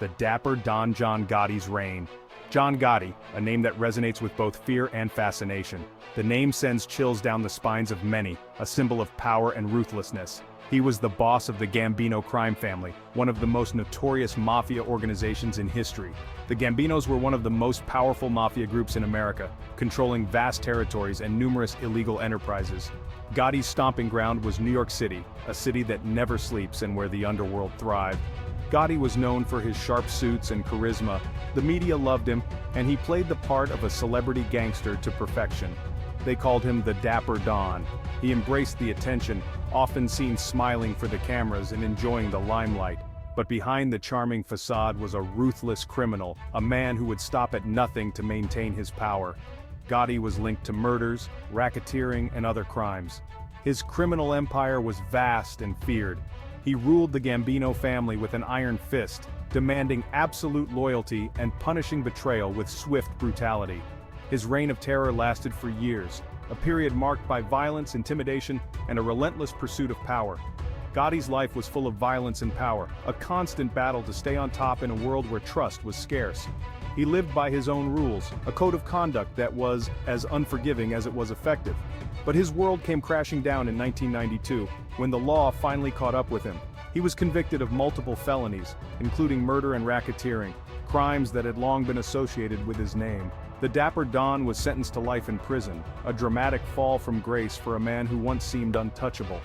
the dapper Don John Gotti's reign. John Gotti, a name that resonates with both fear and fascination. The name sends chills down the spines of many, a symbol of power and ruthlessness. He was the boss of the Gambino crime family, one of the most notorious mafia organizations in history. The Gambinos were one of the most powerful mafia groups in America, controlling vast territories and numerous illegal enterprises. Gotti's stomping ground was New York City, a city that never sleeps and where the underworld thrived. Gotti was known for his sharp suits and charisma. The media loved him, and he played the part of a celebrity gangster to perfection. They called him the Dapper Don. He embraced the attention, often seen smiling for the cameras and enjoying the limelight. But behind the charming facade was a ruthless criminal, a man who would stop at nothing to maintain his power. Gotti was linked to murders, racketeering, and other crimes. His criminal empire was vast and feared. He ruled the Gambino family with an iron fist, demanding absolute loyalty and punishing betrayal with swift brutality. His reign of terror lasted for years, a period marked by violence, intimidation, and a relentless pursuit of power. Gotti's life was full of violence and power, a constant battle to stay on top in a world where trust was scarce. He lived by his own rules, a code of conduct that was as unforgiving as it was effective. But his world came crashing down in 1992, when the law finally caught up with him. He was convicted of multiple felonies, including murder and racketeering, crimes that had long been associated with his name. The Dapper Don was sentenced to life in prison, a dramatic fall from grace for a man who once seemed untouchable.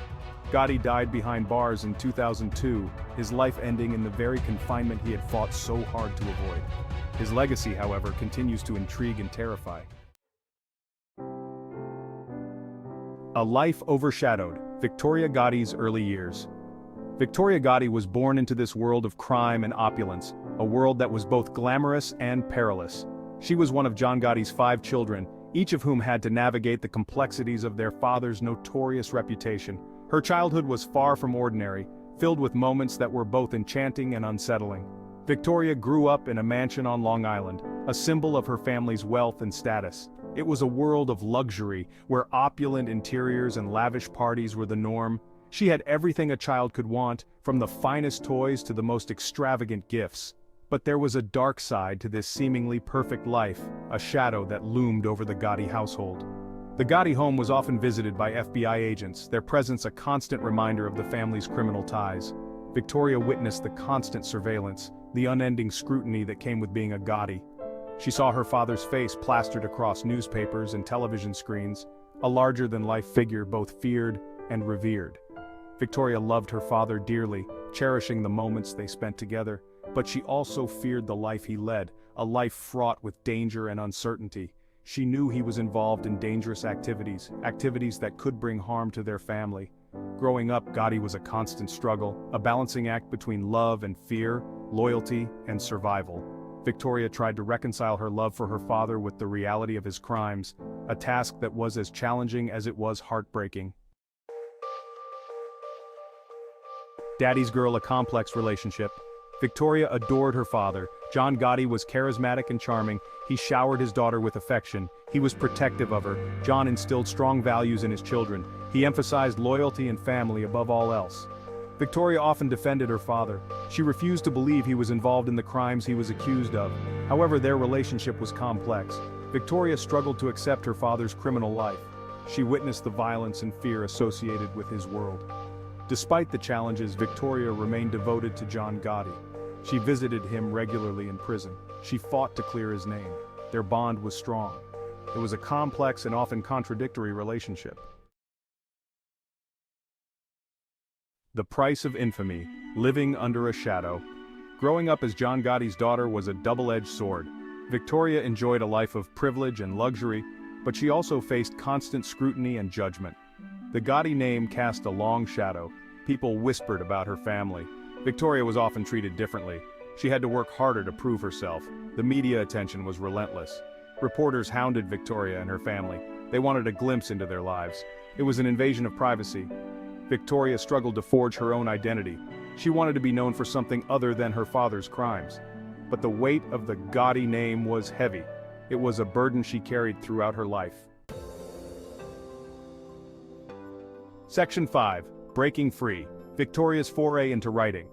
Gotti died behind bars in 2002, his life ending in the very confinement he had fought so hard to avoid. His legacy, however, continues to intrigue and terrify. A life overshadowed, Victoria Gotti's early years. Victoria Gotti was born into this world of crime and opulence, a world that was both glamorous and perilous. She was one of John Gotti's 5 children, each of whom had to navigate the complexities of their father's notorious reputation. Her childhood was far from ordinary, filled with moments that were both enchanting and unsettling. Victoria grew up in a mansion on Long Island, a symbol of her family's wealth and status. It was a world of luxury, where opulent interiors and lavish parties were the norm. She had everything a child could want, from the finest toys to the most extravagant gifts. But there was a dark side to this seemingly perfect life, a shadow that loomed over the Gotti household. The Gotti home was often visited by FBI agents, their presence a constant reminder of the family's criminal ties. Victoria witnessed the constant surveillance, the unending scrutiny that came with being a Gotti. She saw her father's face plastered across newspapers and television screens, a larger-than-life figure both feared and revered. Victoria loved her father dearly, cherishing the moments they spent together, but she also feared the life he led, a life fraught with danger and uncertainty. She knew he was involved in dangerous activities that could bring harm to their family. Growing up, Gotti was a constant struggle, a balancing act between love and fear, loyalty and survival. Victoria tried to reconcile her love for her father with the reality of his crimes, a task that was as challenging as it was heartbreaking. Daddy's girl, a complex relationship. Victoria adored her father. John Gotti was charismatic and charming. He showered his daughter with affection. He was protective of her. John instilled strong values in his children. He emphasized loyalty and family above all else. Victoria often defended her father. She refused to believe he was involved in the crimes he was accused of. However, their relationship was complex. Victoria struggled to accept her father's criminal life. She witnessed the violence and fear associated with his world. Despite the challenges, Victoria remained devoted to John Gotti. She visited him regularly in prison. She fought to clear his name. Their bond was strong. It was a complex and often contradictory relationship. The price of infamy, living under a shadow. Growing up as John Gotti's daughter was a double-edged sword. Victoria enjoyed a life of privilege and luxury, but she also faced constant scrutiny and judgment. The Gotti name cast a long shadow. People whispered about her family. Victoria was often treated differently. She had to work harder to prove herself. The media attention was relentless. Reporters hounded Victoria and her family. They wanted a glimpse into their lives. It was an invasion of privacy. Victoria struggled to forge her own identity. She wanted to be known for something other than her father's crimes. But the weight of the Gotti name was heavy. It was a burden she carried throughout her life. Section 5. Breaking Free. Victoria's foray into writing.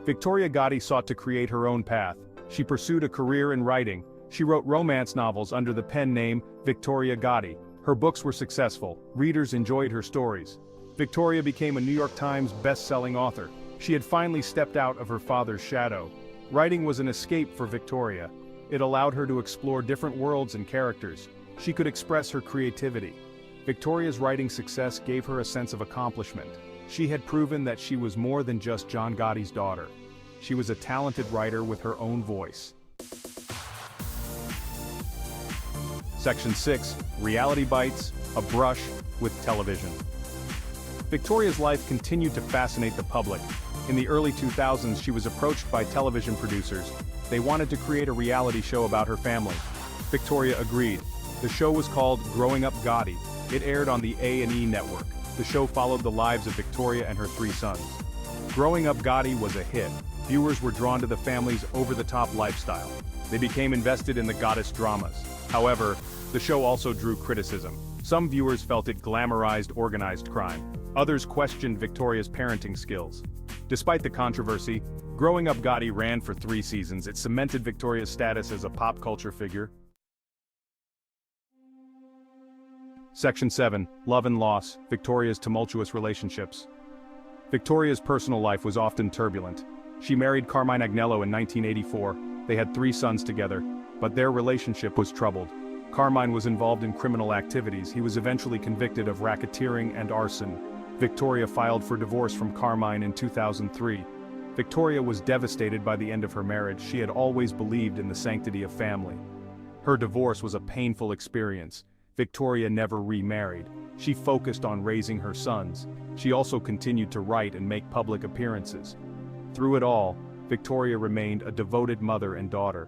Victoria Gotti sought to create her own path. She pursued a career in writing. She wrote romance novels under the pen name Victoria Gotti. Her books were successful. Readers enjoyed her stories. Victoria became a New York Times best-selling author. She had finally stepped out of her father's shadow. Writing was an escape for Victoria. It allowed her to explore different worlds and characters. She could express her creativity. Victoria's writing success gave her a sense of accomplishment. She had proven that she was more than just John Gotti's daughter. She was a talented writer with her own voice. Section 6. Reality Bites, a brush with television. Victoria's life continued to fascinate the public. In the early 2000s, she was approached by television producers. They wanted to create a reality show about her family. Victoria agreed. The show was called Growing Up Gotti. It aired on the A&E network. The show followed the lives of Victoria and her 3 sons. Growing Up Gotti was a hit. Viewers were drawn to the family's over-the-top lifestyle. They became invested in the goddess dramas. However, the show also drew criticism. Some viewers felt it glamorized organized crime. Others questioned Victoria's parenting skills. Despite the controversy, Growing Up Gotti ran for 3 seasons. It cemented Victoria's status as a pop culture figure. Section 7. Love and Loss, Victoria's Tumultuous Relationships. Victoria's personal life was often turbulent. She married Carmine Agnello in 1984. They had 3 sons together, but their relationship was troubled. Carmine was involved in criminal activities. He was eventually convicted of racketeering and arson. Victoria filed for divorce from Carmine in 2003. Victoria was devastated by the end of her marriage. She had always believed in the sanctity of family. Her divorce was a painful experience. Victoria never remarried. She focused on raising her sons. She also continued to write and make public appearances. Through it all, Victoria remained a devoted mother and daughter.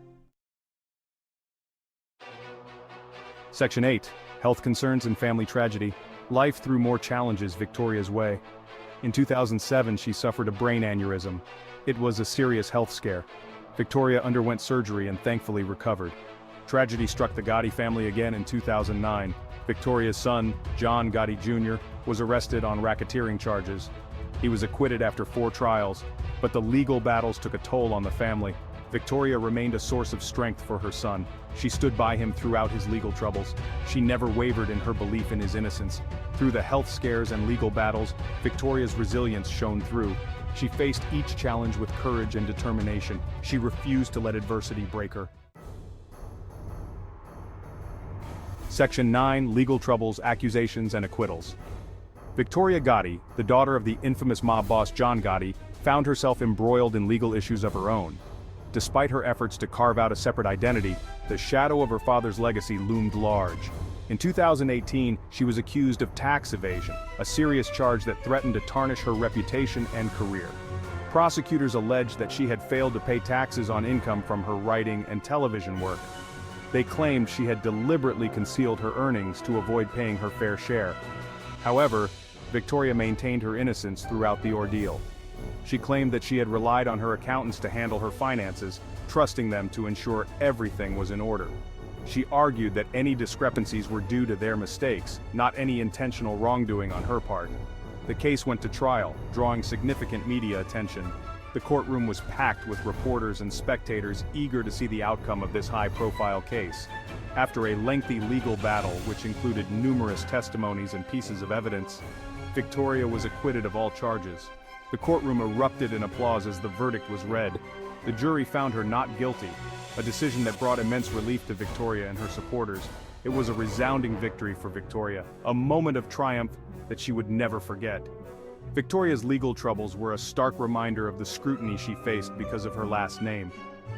Section 8. Health Concerns and Family Tragedy. Life threw more challenges Victoria's way. In 2007, she suffered a brain aneurysm. It was a serious health scare. Victoria underwent surgery and thankfully recovered. Tragedy struck the Gotti family again in 2009. Victoria's son, John Gotti Jr., was arrested on racketeering charges. He was acquitted after 4 trials, but the legal battles took a toll on the family. Victoria remained a source of strength for her son. She stood by him throughout his legal troubles. She never wavered in her belief in his innocence. Through the health scares and legal battles, Victoria's resilience shone through. She faced each challenge with courage and determination. She refused to let adversity break her. Section 9. Legal Troubles, Accusations and Acquittals. Victoria Gotti, the daughter of the infamous mob boss John Gotti, found herself embroiled in legal issues of her own. Despite her efforts to carve out a separate identity, the shadow of her father's legacy loomed large. In 2018, she was accused of tax evasion, a serious charge that threatened to tarnish her reputation and career. Prosecutors alleged that she had failed to pay taxes on income from her writing and television work. They claimed she had deliberately concealed her earnings to avoid paying her fair share. However, Victoria maintained her innocence throughout the ordeal. She claimed that she had relied on her accountants to handle her finances, trusting them to ensure everything was in order. She argued that any discrepancies were due to their mistakes, not any intentional wrongdoing on her part. The case went to trial, drawing significant media attention. The courtroom was packed with reporters and spectators eager to see the outcome of this high-profile case. After a lengthy legal battle, which included numerous testimonies and pieces of evidence, Victoria was acquitted of all charges. The courtroom erupted in applause as the verdict was read. The jury found her not guilty, a decision that brought immense relief to Victoria and her supporters. It was a resounding victory for Victoria, a moment of triumph that she would never forget. Victoria's legal troubles were a stark reminder of the scrutiny she faced because of her last name.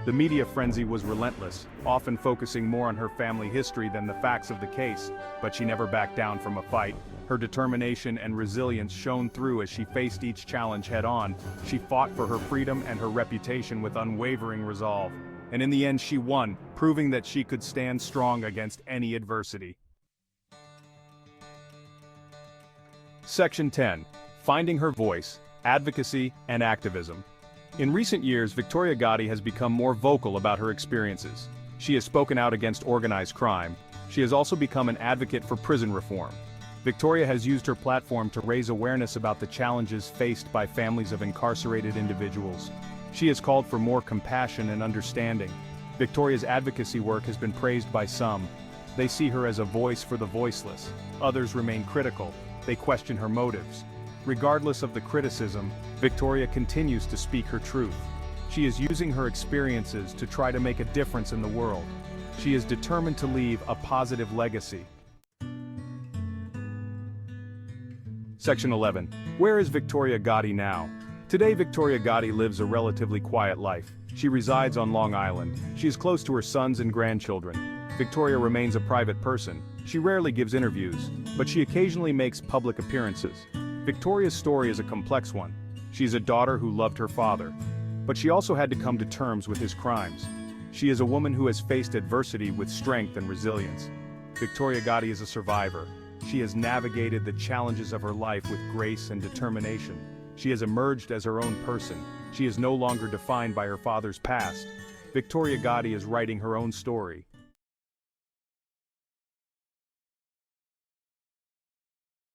The media frenzy was relentless, often focusing more on her family history than the facts of the case, but she never backed down from a fight. Her determination and resilience shone through as she faced each challenge head-on. She fought for her freedom and her reputation with unwavering resolve. And in the end she won, proving that she could stand strong against any adversity. Section 10. Finding her voice, advocacy and activism. In recent years, Victoria Gotti has become more vocal about her experiences. She has spoken out against organized crime. She has also become an advocate for prison reform. Victoria has used her platform to raise awareness about the challenges faced by families of incarcerated individuals. She has called for more compassion and understanding. Victoria's advocacy work has been praised by some. They see her as a voice for the voiceless. Others remain critical. They question her motives. Regardless of the criticism, Victoria continues to speak her truth. She is using her experiences to try to make a difference in the world. She is determined to leave a positive legacy. Section 11. Where is Victoria Gotti now? Today Victoria Gotti lives a relatively quiet life. She resides on Long Island. She is close to her sons and grandchildren. Victoria remains a private person. She rarely gives interviews, but she occasionally makes public appearances. Victoria's story is a complex one. She is a daughter who loved her father, but she also had to come to terms with his crimes. She is a woman who has faced adversity with strength and resilience. Victoria Gotti is a survivor. She has navigated the challenges of her life with grace and determination. She has emerged as her own person. She is no longer defined by her father's past. Victoria Gotti is writing her own story.